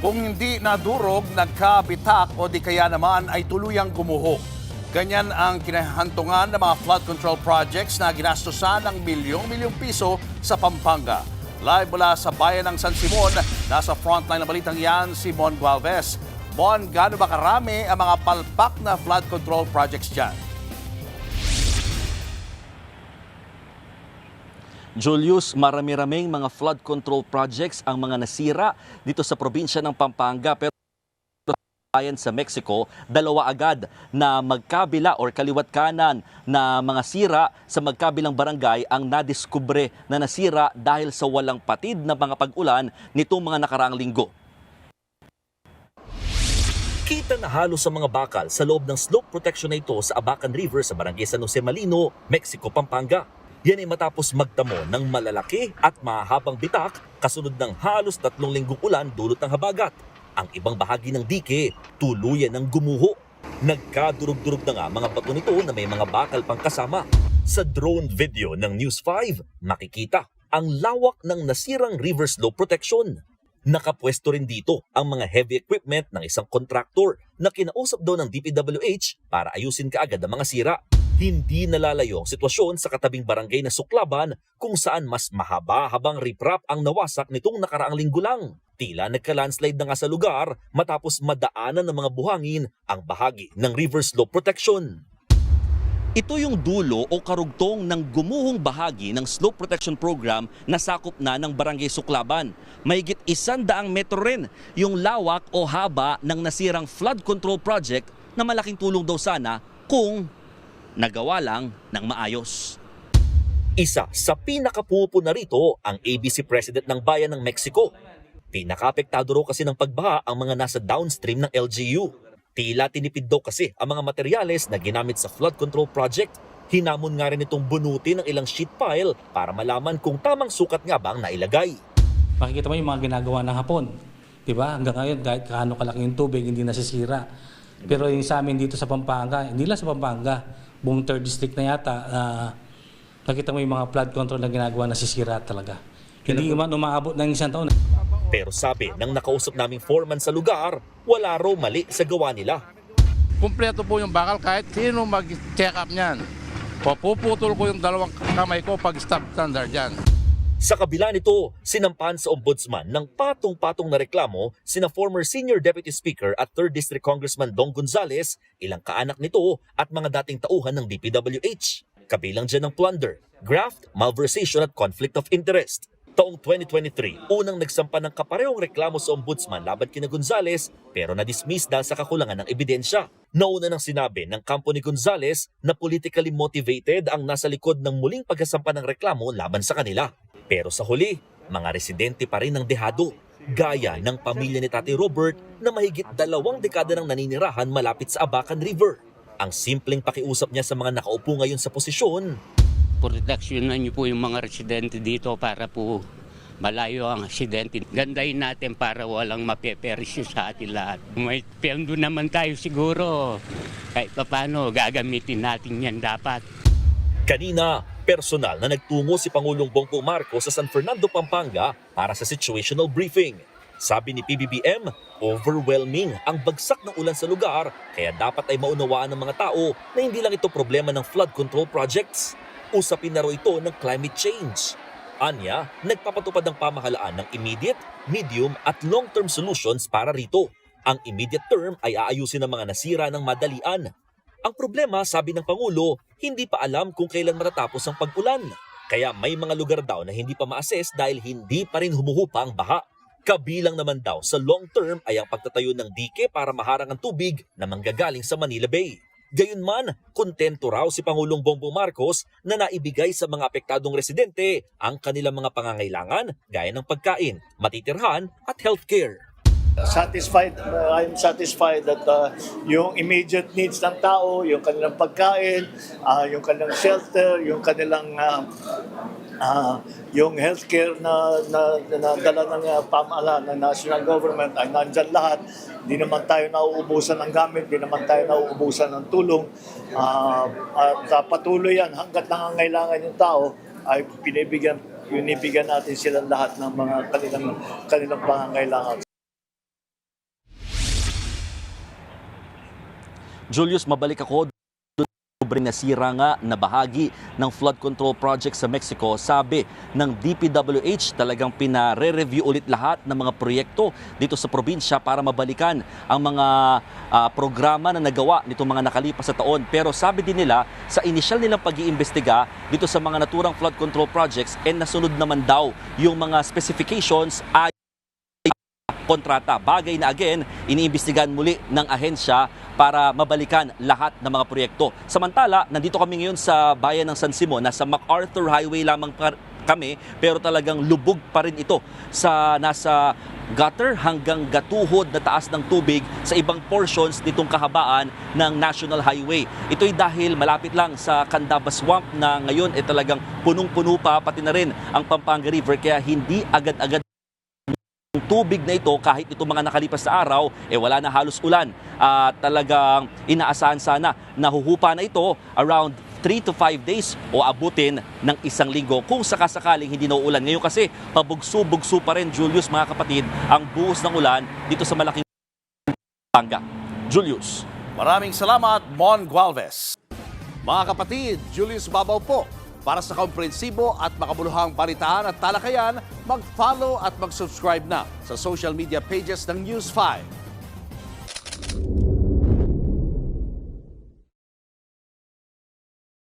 Kung hindi nadurog, nagkabitak o di kaya naman ay tuluyang gumuho. Ganyan ang kinahantungan ng mga flood control projects na ginastosan ng milyong-milyong piso sa Pampanga. Live mula sa bayan ng San Simon, nasa frontline ng balitang yan si Mon Gualvez. Mon, gaano ba karami ang mga palpak na flood control projects dyan? Julius, marami-raming mga flood control projects ang mga nasira dito sa probinsya ng Pampanga. Pero bayan sa Mexico, dalawa agad na magkabila or kaliwat kanan na mga sira sa magkabilang barangay ang nadiskubre na nasira dahil sa walang patid na mga pag-ulan nitong mga nakaraang linggo. Kita na halos sa mga bakal sa loob ng slope protection na ito sa Abacan River sa barangay San Jose Malino, Mexico, Pampanga. Yan ay matapos magtamo ng malalaki at mahabang bitak kasunod ng halos 3 linggong ulan dulot ng habagat. Ang ibang bahagi ng dike tuluyan ng gumuho. Nagkadurog-durog na nga mga bato nito na may mga bakal pang kasama. Sa drone video ng News 5, makikita ang lawak ng nasirang river slope protection. Nakapwesto rin dito ang mga heavy equipment ng isang kontraktor na kinausap daw ng DPWH para ayusin kaagad ang mga sira. Hindi nalalayo ang sitwasyon sa katabing barangay na Suklaban kung saan mas mahaba-habang riprap ang nawasak nitong nakaraang linggo lang. Tila nagka-landslide na nga sa lugar matapos madaanan ng mga buhangin ang bahagi ng river slope protection. Ito yung dulo o karugtong ng gumuhong bahagi ng slope protection program na sakop na ng barangay Suklaban. Mahigit 100 metro rin yung lawak o haba ng nasirang flood control project na malaking tulong daw sana kung nagawa lang ng maayos. Isa sa pinakapupo na rito ang ABC President ng Bayan ng Mexico. Pinakaapektado raw kasi ng pagbaha ang mga nasa downstream ng LGU. Tila tinipid daw kasi ang mga materyales na ginamit sa flood control project. Hinamon nga rin itong bunutin ng ilang sheet pile para malaman kung tamang sukat nga ba ang nailagay. Makikita mo yung mga ginagawa ng Hapon. Diba? Hanggang ngayon kahit kaano kalaki yung tubig hindi nasisira. Pero yung sa amin dito sa Pampanga, hindi lang sa Pampanga, buong 3rd district na yata, nakita mo yung mga flood control na ginagawa nasisira talaga. Hindi man umaabot ng 1 taon. Pero sabi ng nakausap naming foreman sa lugar, wala raw mali sa gawa nila. Kumpleto po yung bakal kahit sino mag-check up niyan. Puputol ko yung 2 kamay ko pag stop standard yan. Sa kabila nito, sinampan sa ombudsman ng patong-patong na reklamo sina former Senior Deputy Speaker at 3rd District Congressman Dong Gonzales, ilang kaanak nito at mga dating tauhan ng DPWH. Kabilang dyan ng plunder, graft, malversation at conflict of interest. Taong 2023, unang nagsampa ng kaparehong reklamo sa ombudsman laban kina Gonzales pero na-dismiss dahil sa kakulangan ng ebidensya. Nauna nang sinabi ng kampo ni Gonzales na politically motivated ang nasa likod ng muling pagkasampa ng reklamo laban sa kanila. Pero sa huli, mga residente pa rin ng dehado, gaya ng pamilya ni Tati Robert na mahigit 2 dekada nang naninirahan malapit sa Abacan River. Ang simpleng pakiusap niya sa mga nakaupo ngayon sa posisyon, proteksyonan niyo po yung mga residente dito para po malayo ang aksidente. Gandahin natin para walang mapeperisyo sa atin lahat. May pendo naman tayo siguro. Kahit paano, gagamitin natin yan dapat. kanina, personal na nagtungo si Pangulong Bongbong Marcos sa San Fernando, Pampanga para sa situational briefing. Sabi ni PBBM, overwhelming ang bagsak ng ulan sa lugar kaya dapat ay maunawaan ng mga tao na hindi lang ito problema ng flood control projects. Usapin na raw ito ng climate change. Anya, nagpapatupad ang pamahalaan ng immediate, medium at long-term solutions para rito. Ang immediate term ay aayusin ang mga nasira ng madalian. Ang problema, sabi ng Pangulo, hindi pa alam kung kailan matatapos ang pag-ulan. Kaya may mga lugar daw na hindi pa ma-assess dahil hindi pa rin humuhupa ang baha. Kabilang naman daw sa long term ay ang pagtatayo ng dike para maharang ang tubig na manggagaling sa Manila Bay. Gayunman, kontento raw si Pangulong Bongbong Marcos na naibigay sa mga apektadong residente ang kanilang mga pangangailangan gaya ng pagkain, matitirhan at healthcare. I'm satisfied that yung immediate needs ng tao, yung kanilang pagkain, yung kanilang shelter, yung kanilang yung healthcare na dala ng pamahalaan ng national government ay nandyan lahat. Hindi naman tayo nauubusan ng gamit, hindi naman tayo nauubusan ng tulong. At patuloy yan hanggat nangangailangan yung tao ay binibigyan natin sila lahat ng mga kanilang pangangailangan. Julius, mabalik ako sobre nasira nga na bahagi ng flood control project sa Mexico. Sabi ng DPWH, talagang pinare-review ulit lahat ng mga proyekto dito sa probinsya para mabalikan ang mga programa na nagawa nitong mga nakalipas sa taon. Pero sabi din nila, sa initial nilang pag-iimbestiga dito sa mga naturang flood control projects, nasunod naman daw yung mga specifications ay kontrata. Bagay na again, iniimbestigahan muli ng ahensya para mabalikan lahat ng mga proyekto. Samantala, nandito kami ngayon sa bayan ng San Simon, nasa MacArthur Highway lamang kami, pero talagang lubog pa rin ito sa nasa gutter hanggang gatuhod na taas ng tubig sa ibang portions nitong kahabaan ng National Highway. Ito'y dahil malapit lang sa Candaba Swamp na ngayon talagang punong-puno pa, pati na rin ang Pampanga River, kaya hindi agad-agad tubig na ito kahit itong mga nakalipas sa araw, wala na halos ulan. At talagang inaasahan sana na huhupa na ito around 3 to 5 days o abutin ng 1 linggo kung sakasakaling hindi na uulan. Ngayon kasi pabugso-bugso pa rin, Julius, mga kapatid, ang buhos ng ulan dito sa malaking Pampanga. Julius. Maraming salamat, Mon Gualvez. Mga kapatid, Julius Babaw po. Para sa komprehensibo at makabuluhang balitaan at talakayan, mag-follow at mag-subscribe na sa social media pages ng News 5.